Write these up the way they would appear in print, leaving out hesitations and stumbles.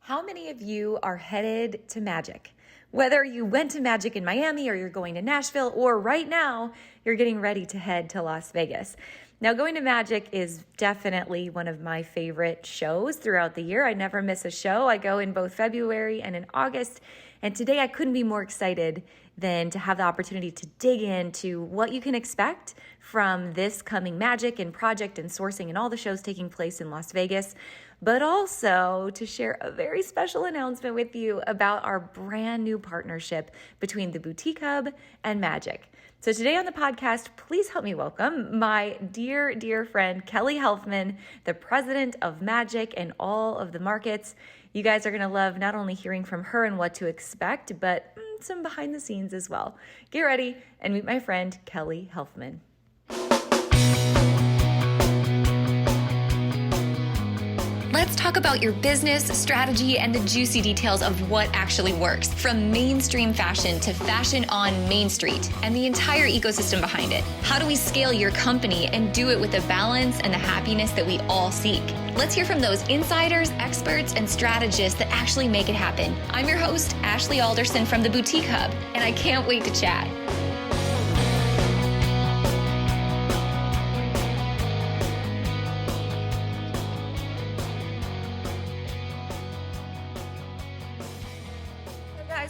How many of you are headed to Magic? Whether you went to Magic in Miami or you're going to Nashville, or right now you're getting ready to head to Las Vegas. Now, going to Magic is definitely one of my favorite shows throughout the year. I never miss a show. I go in both February and in August. And today I couldn't be more excited than to have the opportunity to dig into what you can expect from this coming Magic and project and sourcing and all the shows taking place in Las Vegas, but also to share a very special announcement with you about our brand new partnership between the Boutique Hub and Magic. So today on the podcast, please help me welcome my dear, dear friend, Kelly Helfman, the president of Magic and all of the markets. You guys are going to love not only hearing from her and what to expect, but some behind the scenes as well. Get ready and meet my friend, Kelly Helfman. Let's talk about your business, strategy, and the juicy details of what actually works, from mainstream fashion to fashion on Main Street and the entire ecosystem behind it. How do we scale your company and do it with the balance and the happiness that we all seek? Let's hear from those insiders, experts, and strategists that actually make it happen. I'm your host, Ashley Alderson from the Boutique Hub, and I can't wait to chat.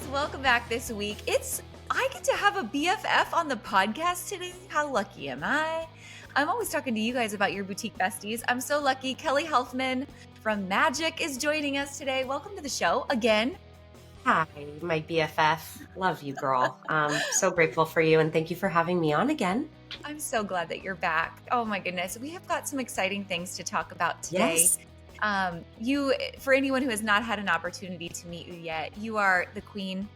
Welcome back this week. I get to have a BFF on the podcast today. How lucky am I? I'm always talking to you guys about your boutique besties. I'm so lucky. Kelly Helfman from Magic is joining us today. Welcome to the show again. Hi, my BFF. Love you, girl. So grateful for you, and thank you for having me on again. I'm so glad that you're back. Oh my goodness. We have got some exciting things to talk about today. Yes. For anyone who has not had an opportunity to meet you yet, you are the queen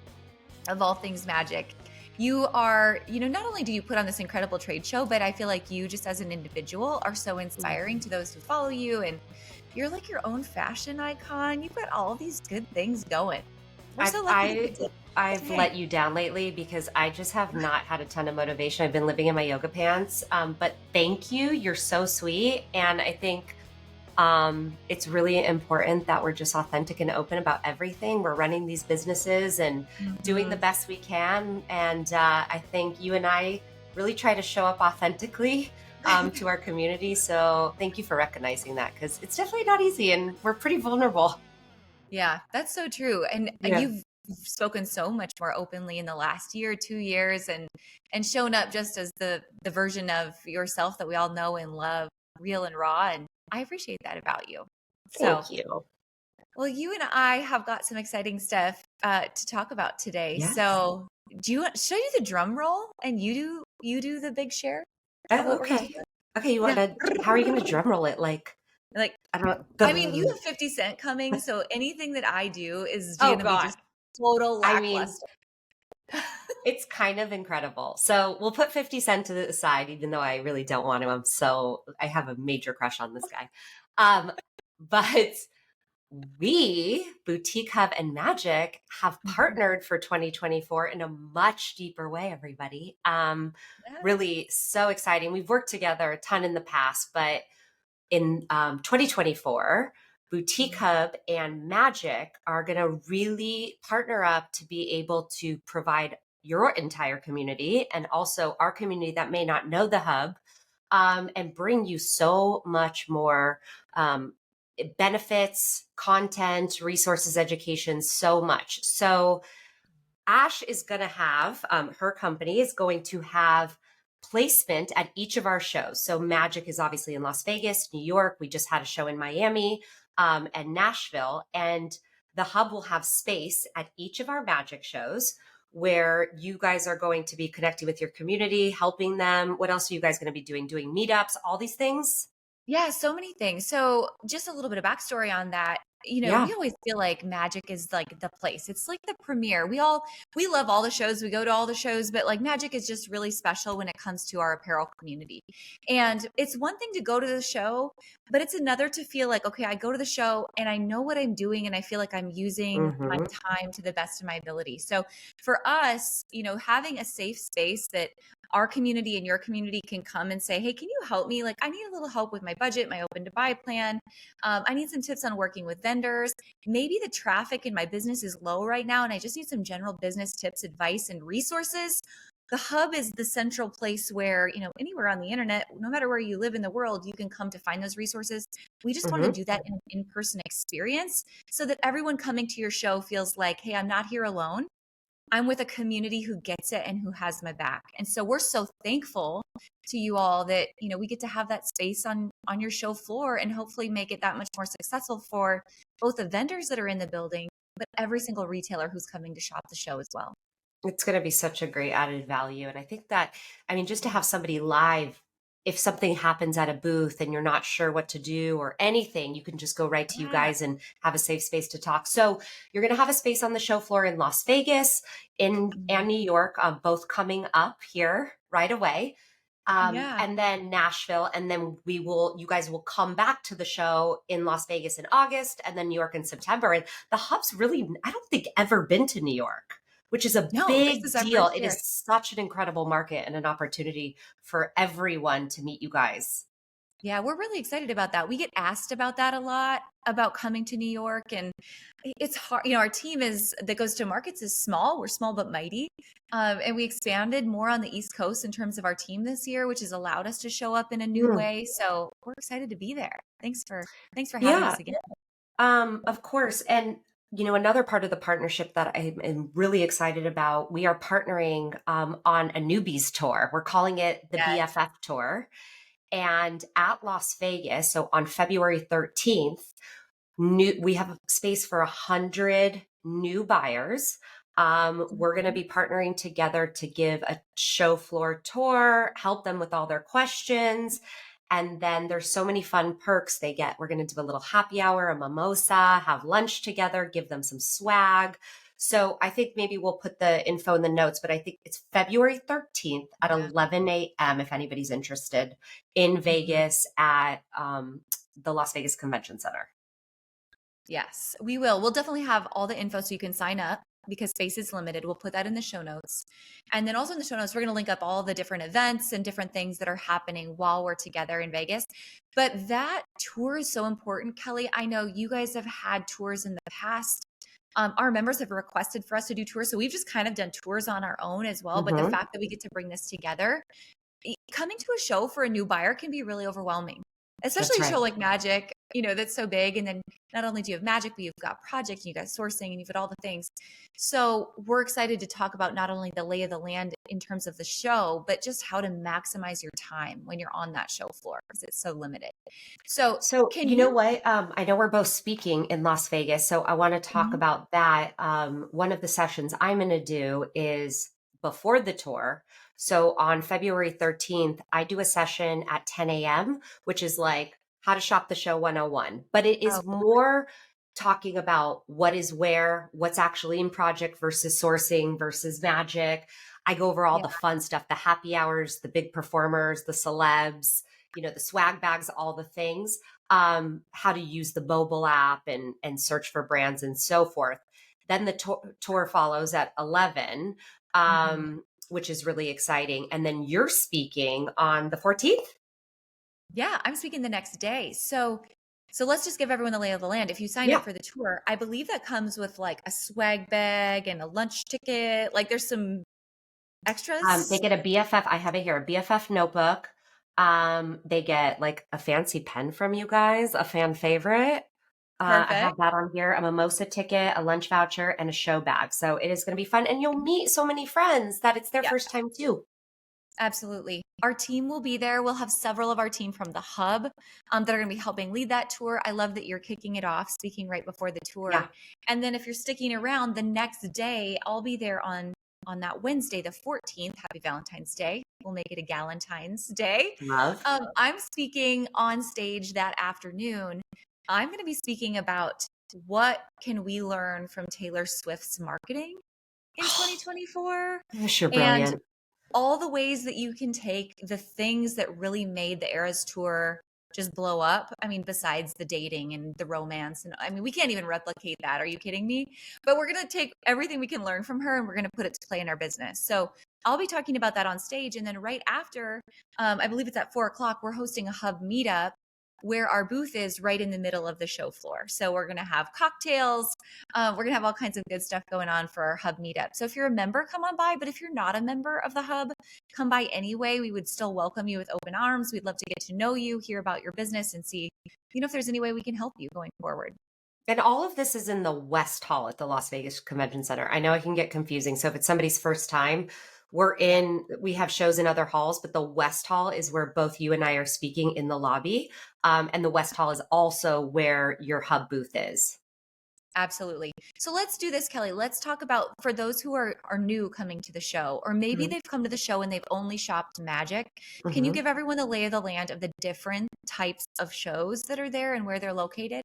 of all things Magic. You are, not only do you put on this incredible trade show, but I feel like you just as an individual are so inspiring to those who follow you, and you're like your own fashion icon. You've got all these good things going. We're so lucky. I've let you down lately because I just have not had a ton of motivation. I've been living in my yoga pants, but thank you. You're so sweet. And I think it's really important that we're just authentic and open about everything. We're running these businesses and doing the best we can. And I think you and I really try to show up authentically to our community. So thank you for recognizing that, because it's definitely not easy and we're pretty vulnerable. Yeah, that's so true. And you've spoken so much more openly in the last year, 2 years, and shown up just as the version of yourself that we all know and love, real and raw. And I appreciate that about you. Thank you. Well, you and I have got some exciting stuff to talk about today. Yes. So should I do the drum roll and you do the big share? Okay. Okay. How are you going to drum roll it? Like, I don't know. I mean, you have 50 Cent coming, so anything that I do is going to be just total lackluster. It's kind of incredible. So we'll put 50 Cent to the side, even though I really don't want him. I have a major crush on this guy. But we, Boutique Hub and Magic, have partnered for 2024 in a much deeper way, everybody. Really so exciting. We've worked together a ton in the past, but in 2024, Boutique Hub and Magic are going to really partner up to be able to provide your entire community and also our community that may not know the Hub, and bring you so much more benefits, content, resources, education, so much. So Ash is going to have, her company is going to have placement at each of our shows. So Magic is obviously in Las Vegas, New York. We just had a show in Miami and Nashville. And the Hub will have space at each of our Magic shows where you guys are going to be connecting with your community, helping them. What else are you guys going to be doing? Doing meetups, all these things? Yeah, so many things. So just a little bit of backstory on that. We always feel like Magic is like the place. It's like the premiere. We love all the shows. We go to all the shows, but like Magic is just really special when it comes to our apparel community. And it's one thing to go to the show, but it's another to feel like, okay, I go to the show and I know what I'm doing and I feel like I'm using my time to the best of my ability. So for us, having a safe space that our community and your community can come and say, hey, can you help me? Like, I need a little help with my budget, my open to buy plan. I need some tips on working with vendors. vendors. Maybe the traffic in my business is low right now and I just need some general business tips, advice, and resources. The hub is the central place where, anywhere on the internet, no matter where you live in the world, you can come to find those resources. We just want to do that in an in-person experience so that everyone coming to your show feels like, hey, I'm not here alone. I'm with a community who gets it and who has my back. And so we're so thankful to you all that, we get to have that space on your show floor and hopefully make it that much more successful for both the vendors that are in the building, but every single retailer who's coming to shop the show as well. It's going to be such a great added value. And I think that, just to have somebody live, if something happens at a booth and you're not sure what to do or anything, you can just go right to you guys and have a safe space to talk. So you're going to have a space on the show floor in Las Vegas and New York, both coming up here right away. And then Nashville. And then you guys will come back to the show in Las Vegas in August and then New York in September. And the hub's really, I don't think ever been to New York, which is a big deal. It is such an incredible market and an opportunity for everyone to meet you guys. Yeah, we're really excited about that. We get asked about that a lot, about coming to New York, and it's hard. Our team that goes to markets is small. We're small but mighty, and we expanded more on the East Coast in terms of our team this year, which has allowed us to show up in a new way. So we're excited to be there. Thanks for having us again. Of course, and another part of the partnership that I am really excited about, we are partnering on a newbies tour. We're calling it the BFF tour. And at Las Vegas, so on February 13th, we have space for 100 new buyers. We're going to be partnering together to give a show floor tour, help them with all their questions. And then there's so many fun perks they get. We're going to do a little happy hour, a mimosa, have lunch together, give them some swag. So I think maybe we'll put the info in the notes, but I think it's February 13th at 11 a.m. if anybody's interested in Vegas at the Las Vegas Convention Center. Yes, we will. We'll definitely have all the info so you can sign up because space is limited. We'll put that in the show notes. And then also in the show notes, we're going to link up all the different events and different things that are happening while we're together in Vegas. But that tour is so important, Kelly. I know you guys have had tours in the past. Our members have requested for us to do tours. So we've just kind of done tours on our own as well. But the fact that we get to bring this together, coming to a show for a new buyer can be really overwhelming, especially a show like Magic, that's so big. And then not only do you have Magic, but you've got project and you've got sourcing and you've got all the things. So we're excited to talk about not only the lay of the land in terms of the show, but just how to maximize your time when you're on that show floor because it's so limited. So you know what? I know we're both speaking in Las Vegas, so I want to talk about that. One of the sessions I'm going to do is before the tour. So on February 13th, I do a session at 10 a.m., which is like how to shop the show 101. But it is more talking about what is where, what's actually in project versus sourcing versus Magic. I go over all the fun stuff, the happy hours, the big performers, the celebs, the swag bags, all the things, how to use the mobile app and search for brands and so forth. Then the tour follows at 11, which is really exciting. And then you're speaking on the 14th? Yeah, I'm speaking the next day. So let's just give everyone the lay of the land. If you sign up for the tour, I believe that comes with like a swag bag and a lunch ticket. Like there's some extras. They get a BFF. I have it here, a BFF notebook. They get like a fancy pen from you guys, a fan favorite. I have that on here, a mimosa ticket, a lunch voucher, and a show bag. So it is going to be fun. And you'll meet so many friends that it's their first time too. Absolutely. Our team will be there. We'll have several of our team from the hub that are going to be helping lead that tour. I love that you're kicking it off, speaking right before the tour. Yeah. And then if you're sticking around the next day, I'll be there on that Wednesday, the 14th. Happy Valentine's Day. We'll make it a Galentine's Day. Love. I'm speaking on stage that afternoon. I'm going to be speaking about what can we learn from Taylor Swift's marketing in 2024. You're brilliant. And all the ways that you can take the things that really made the Eras Tour just blow up. I mean, besides the dating and the romance. And I mean, we can't even replicate that. Are you kidding me? But we're going to take everything we can learn from her and we're going to put it to play in our business. So I'll be talking about that on stage. And then right after, I believe it's at 4:00, we're hosting a hub meetup where our booth is right in the middle of the show floor. So we're going to have cocktails. We're going to have all kinds of good stuff going on for our hub meetup. So if you're a member, come on by. But if you're not a member of the hub, come by anyway. We would still welcome you with open arms. We'd love to get to know you, hear about your business, and see, if there's any way we can help you going forward. And all of this is in the West Hall at the Las Vegas Convention Center. I know it can get confusing. So if it's somebody's first time, we have shows in other halls, but the West Hall is where both you and I are speaking in the lobby. And the West Hall is also where your hub booth is. Absolutely. So let's do this, Kelly. Let's talk about, for those who are new coming to the show, or maybe they've come to the show and they've only shopped magic. Can you give everyone the lay of the land of the different types of shows that are there and where they're located?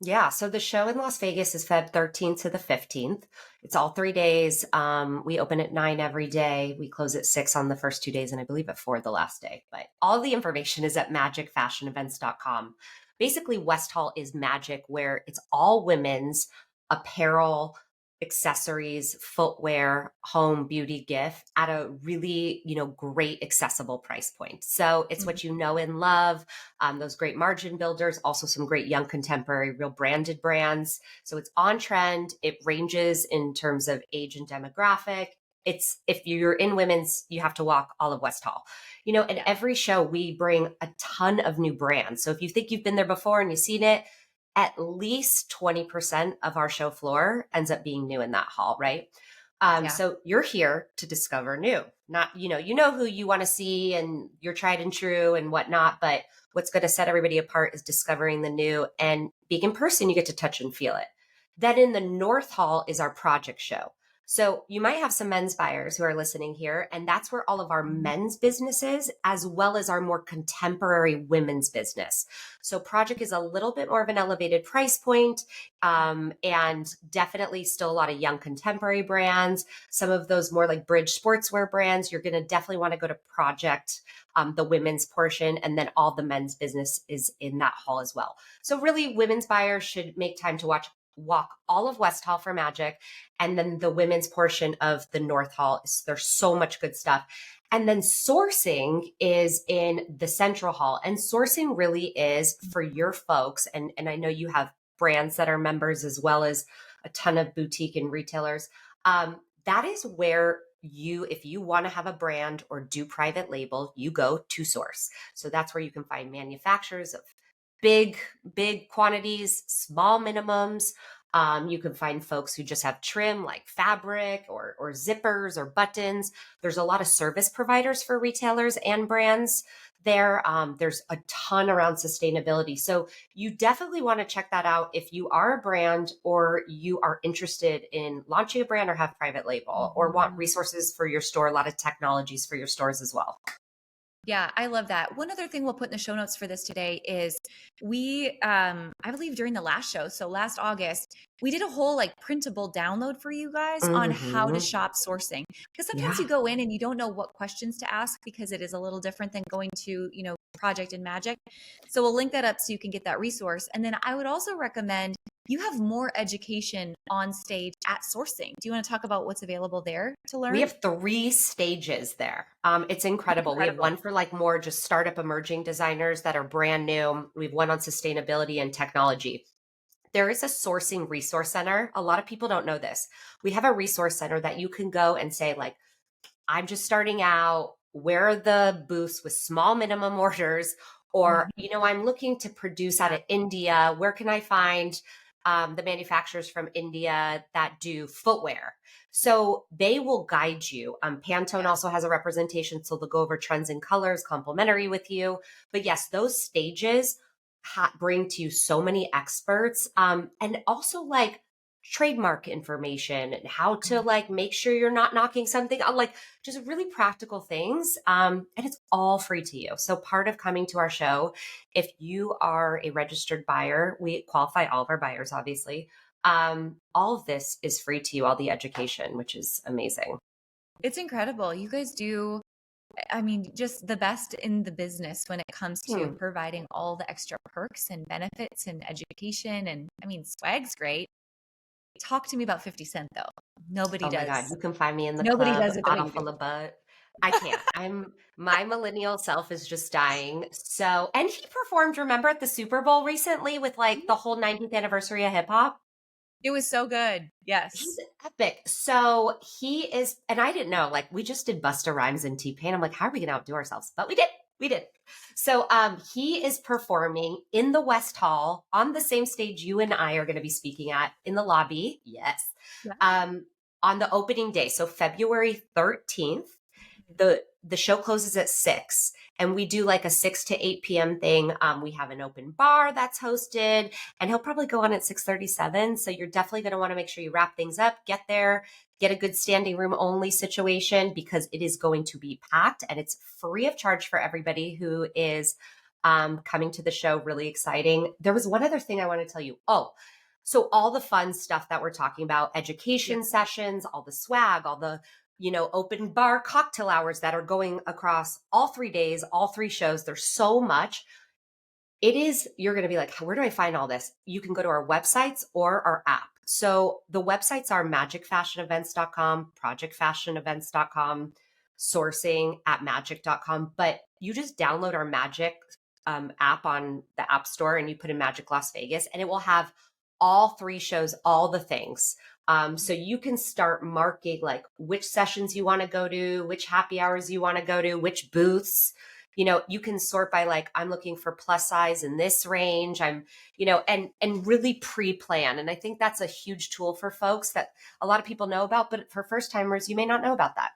Yeah. So the show in Las Vegas is Feb 13th to the 15th. It's all 3 days. We open at 9 every day. We close at 6 on the first 2 days, and I believe at 4 the last day. But all the information is at magicfashionevents.com. Basically, West Hall is magic, where it's all women's apparel, accessories, footwear, home, beauty, gift at a really, great accessible price point. So it's what you know and love, those great margin builders, also some great young contemporary, real branded brands. So it's on trend. It ranges in terms of age and demographic. If you're in women's, you have to walk all of West Hall. In every show, we bring a ton of new brands. So if you think you've been there before and you've seen it, at least 20% of our show floor ends up being new in that hall, right? So you're here to discover new. Not, you know who you want to see and you're tried and true and whatnot, but what's going to set everybody apart is discovering the new, and being in person, you get to touch and feel it. Then in the North Hall is our project show. So you might have some men's buyers who are listening here, and that's where all of our men's business is, as well as our more contemporary women's business. So project is a little bit more of an elevated price point, and definitely still a lot of young contemporary brands. Some of those more like bridge sportswear brands, you're going to definitely want to go to project, the women's portion, and then all the men's business is in that hall as well. So really, women's buyers should make time to walk all of West Hall for magic. And then the women's portion of the North Hall, there's so much good stuff. And then sourcing is in the Central Hall. And sourcing really is for your folks. And I know you have brands that are members, as well as a ton of boutique and retailers. That is where if you want to have a brand or do private label, you go to source. So that's where you can find manufacturers of big quantities, small minimums. You can find folks who just have trim like fabric or zippers or buttons. There's a lot of service providers for retailers and brands there. There's a ton around sustainability. So you definitely want to check that out if you are a brand, or you are interested in launching a brand or have private label, or want resources for your store, a lot of technologies for your stores as well. Yeah, I love that. One other thing we'll put in the show notes for this today is I believe during the last show, so last August, we did a whole printable download for you guys on how to shop sourcing. Because sometimes you go in and you don't know what questions to ask, because it is a little different than going to, Project and Magic. So we'll link that up so you can get that resource. And then I would also recommend you have more education on stage at sourcing. Do you want to talk about what's available there to learn? We have 3 stages there. It's incredible. We have one for more just startup emerging designers that are brand new. We have one on sustainability and technology. There is a sourcing resource center. A lot of people don't know this. We have a resource center that you can go and say, I'm just starting out. Where are the booths with small minimum orders? Or, I'm looking to produce out of India. Where can I find the manufacturers from India that do footwear? So they will guide you. Pantone also has a representation, so they'll go over trends and colors, complementary with you. But yes, those stages bring to you so many experts, and also trademark information and how to make sure you're not knocking something on, just really practical things. And it's all free to you. So part of coming to our show, if you are a registered buyer, we qualify all of our buyers, obviously. All of this is free to you, all the education, which is amazing. It's incredible. You guys do, just the best in the business when it comes to providing all the extra perks and benefits and education. And swag's great. Talk to me about 50 Cent though. Nobody does. Oh my God, you can find me in the Nobody club, does it the way bottle you full do. of butt. I can't. My millennial self is just dying. So, and he performed, remember, at the Super Bowl recently with like the whole 90th anniversary of hip hop. It was so good. He's Yes. epic. So he is, and I didn't know, like we just did Busta Rhymes and T-Pain. I'm like, how are we gonna outdo ourselves? But we did. We did. So he is performing in the West Hall on the same stage you and I are going to be speaking at in the lobby. Yes. Yeah. On the opening day. So February 13th, the show closes at 6 and we do like a 6 to 8 p.m. thing. We have an open bar that's hosted and he'll probably go on at 6:37. So you're definitely going to want to make sure you wrap things up, get there, get a good standing room only situation because it is going to be packed and it's free of charge for everybody who is coming to the show. Really exciting. There was one other thing I want to tell you. Oh, so all the fun stuff that we're talking about, education sessions, all the swag, all the open bar cocktail hours that are going across all 3 days, all 3 shows. There's so much. You're going to be like, where do I find all this? You can go to our websites or our app. So the websites are magicfashionevents.com, projectfashionevents.com, sourcing at magic.com. But you just download our Magic app on the App Store and you put in Magic Las Vegas and it will have all 3 shows, all the things. So you can start marking like which sessions you want to go to, which happy hours you want to go to, which booths. You can sort by like, I'm looking for plus size in this range. I'm, and really pre-plan. And I think that's a huge tool for folks that a lot of people know about, but for first timers, you may not know about that.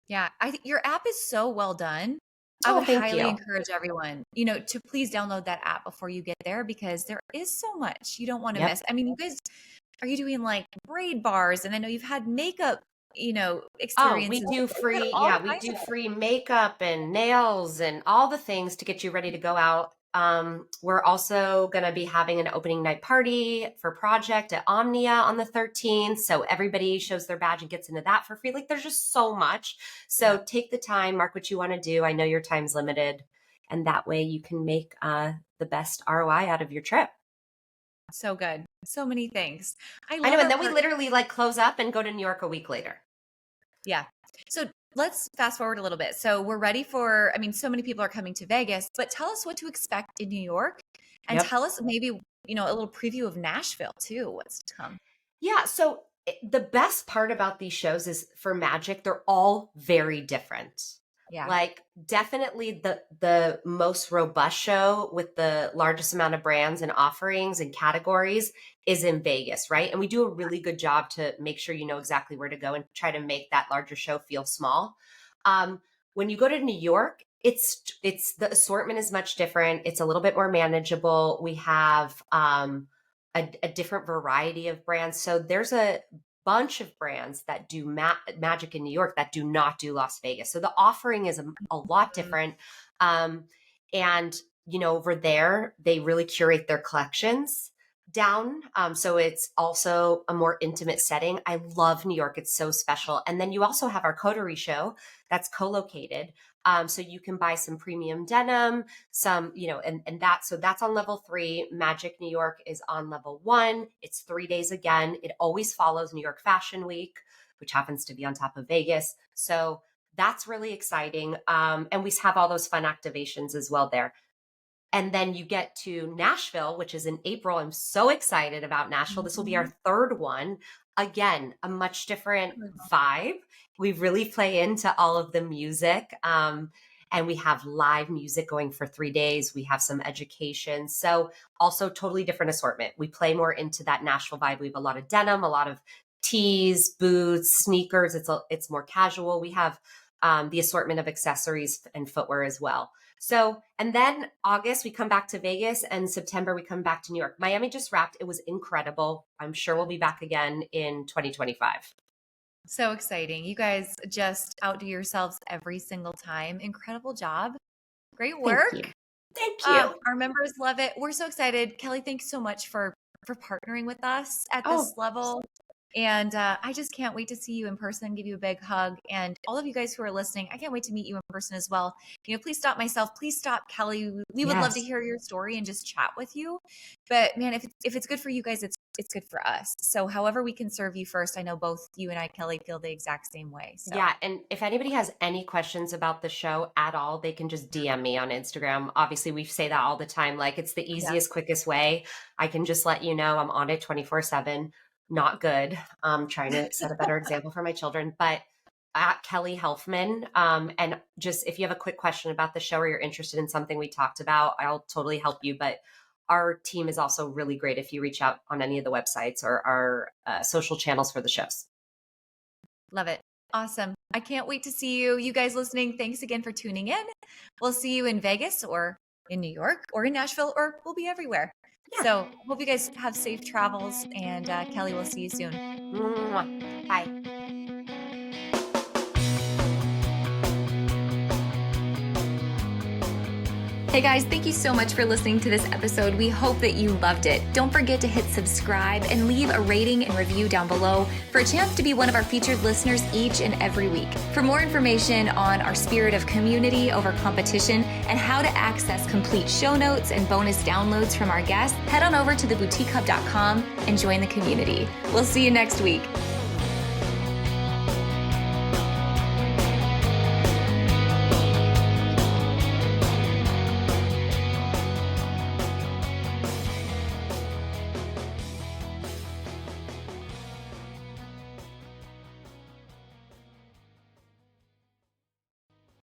Yeah. I think your app is so well done. I Oh, would thank highly you. encourage everyone, to please download that app before you get there because there is so much you don't want to Yep. miss. I mean, you guys, are you doing like braid bars? And I know you've had makeup, Oh, experiences. we do free, All we kinds do of free makeup and nails and all the things to get you ready to go out. We're also going to be having an opening night party for Project at Omnia on the 13th. So everybody shows their badge and gets into that for free. Like there's just so much. So take the time, mark what you want to do. I know your time's limited and that way you can make the best ROI out of your trip. So good. So many things. I know. And then we literally like close up and go to New York a week later. Yeah. So let's fast forward a little bit. So we're ready for, so many people are coming to Vegas, but tell us what to expect in New York and tell us maybe, a little preview of Nashville too. What's to come. Yeah. So the best part about these shows is for Magic, they're all very different. Yeah. Like definitely the most robust show with the largest amount of brands and offerings and categories is in Vegas, right? And we do a really good job to make sure you know exactly where to go and try to make that larger show feel small. When you go to New York, it's the assortment is much different. It's a little bit more manageable. We have a different variety of brands. So there's a bunch of brands that do magic in New York that do not do Las Vegas. So the offering is a lot different. And, over there, they really curate their collections down. So it's also a more intimate setting. I love New York. It's so special. And then you also have our coterie show that's co-located. So you can buy some premium denim, some, so that's on level 3. Magic New York is on level 1. It's 3 days again. It always follows New York Fashion Week, which happens to be on top of Vegas. So that's really exciting. And we have all those fun activations as well there. And then you get to Nashville, which is in April. I'm so excited about Nashville. This will be our 3rd one. Again, a much different vibe. We really play into all of the music. And we have live music going for 3 days. We have some education. So also totally different assortment. We play more into that Nashville vibe. We have a lot of denim, a lot of tees, boots, sneakers. It's more casual. We have the assortment of accessories and footwear as well. So, and then August, we come back to Vegas and September, we come back to New York. Miami just wrapped. It was incredible. I'm sure we'll be back again in 2025. So exciting. You guys just outdo yourselves every single time. Incredible job. Great work. Thank you. Our members love it. We're so excited. Kelly, thanks so much for partnering with us at this level. And I just can't wait to see you in person, give you a big hug. And all of you guys who are listening, I can't wait to meet you in person as well. Please stop myself. Please stop Kelly. We would love to hear your story and just chat with you. But man, if it's good for you guys, it's good for us. So however we can serve you first, I know both you and I, Kelly, feel the exact same way. So. Yeah. And if anybody has any questions about the show at all, they can just DM me on Instagram. Obviously, we say that all the time. Like, it's the easiest, quickest way. I can just let you know I'm on it 24/7. Not good. Trying to set a better example for my children, but at Kelly Helfman. And just if you have a quick question about the show or you're interested in something we talked about, I'll totally help you. But our team is also really great if you reach out on any of the websites or our social channels for the shows. Love it. Awesome. I can't wait to see you. You guys listening, thanks again for tuning in. We'll see you in Vegas or in New York or in Nashville, or we'll be everywhere. Yeah. So hope you guys have safe travels, and Kelly, we'll see you soon. Bye. Hey guys, thank you so much for listening to this episode. We hope that you loved it. Don't forget to hit subscribe and leave a rating and review down below for a chance to be one of our featured listeners each and every week. For more information on our spirit of community over competition and how to access complete show notes and bonus downloads from our guests, head on over to theboutiquehub.com and join the community. We'll see you next week.